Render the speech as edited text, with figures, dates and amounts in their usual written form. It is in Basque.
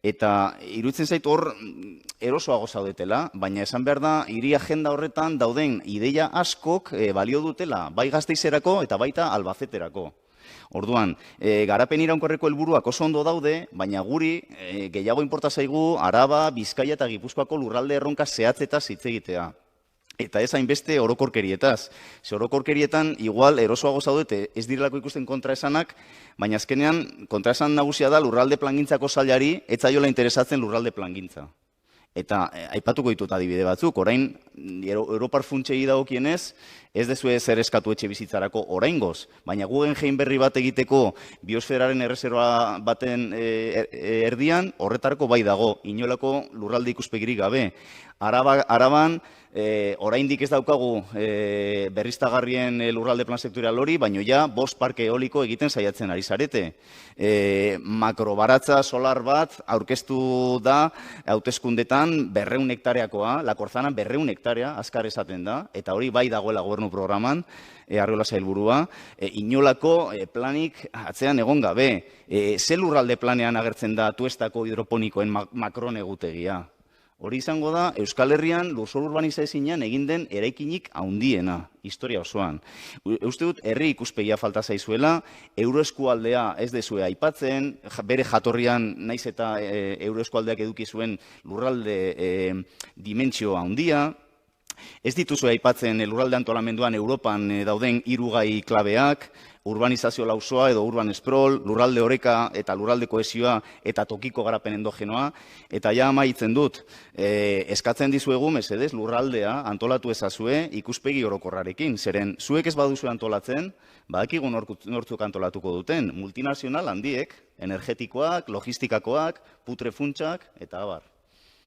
Eta iruditzen zait hor erosoago zaudetela, baina esan behar da, hiri agenda horretan dauden ideia askok balio dutela, bai Gasteizerako eta baita Albaceterako. Orduan, garapen iraunkorreko helburuak oso ondo daude, baina guri gehiago inporta zaigu Araba, Bizkaia eta Gipuzkoako lurralde erronka zehatzetaz hitz egitea. Eta ez hainbeste orokorkerietaz. Ze orokorkerietan igual erosoago zaudete ez direlako ikusten kontraesanak, baina azkenean kontraesan nagusia da lurralde plangintzako sailari ez zaiola interesatzen lurralde plangintza. Eta aipatuko ditut adibide batzuk, orain Europar funtsei dagokienez, ez dezue zer eskatu etxe bizitzarako oraingoz, baina Guggenheim berri bat egiteko biosferaren erreserba baten erdian, horretarako bai dago, inolako lurralde ikuspegirik gabe. Araban, oraindik ez daukagu berriztagarrien lurralde plan sektorial hori, baina ja 5 parke eoliko egiten saiatzen ari zarete. Makrobaratza solar bat aurkeztu da hauteskundetan 200 hektareakoa, Lakorzanan 200 hektarea, azkar esaten da, eta hori bai dagoela gobernu programan, Arriola sailburua, inolako planik atzean egon gabe. Ze lurralde planean agertzen da tuestako hidroponikoen Macron egutegia? Hori izango da, Euskal Herrian lurzoru urbanizazioan egin den eraikinik handiena, historia osoan. Uste dut, herri ikuspegia falta zaizuela, euroeskualdea ez dezue aipatzen, bere jatorrian naiz eta euroeskualdeak eduki zuen lurralde dimentsio handia, ez dituzue aipatzen lurralde antolamenduan Europan dauden 3 gai klabeak, urbanizazio lausoa edo urban sprawl, lurralde oreka eta lurralde kohesioa eta tokiko garapen endogenoa. Eta ja amaitzen dut, eskatzen dizuegu mesedez lurraldea antolatu ezazue ikuspegi orokorrarekin. Zeren, zuek ez baduzue antolatzen, badakigu nortzuk antolatuko duten, multinazional handiek, energetikoak, logistikakoak, putrefuntsak eta abar.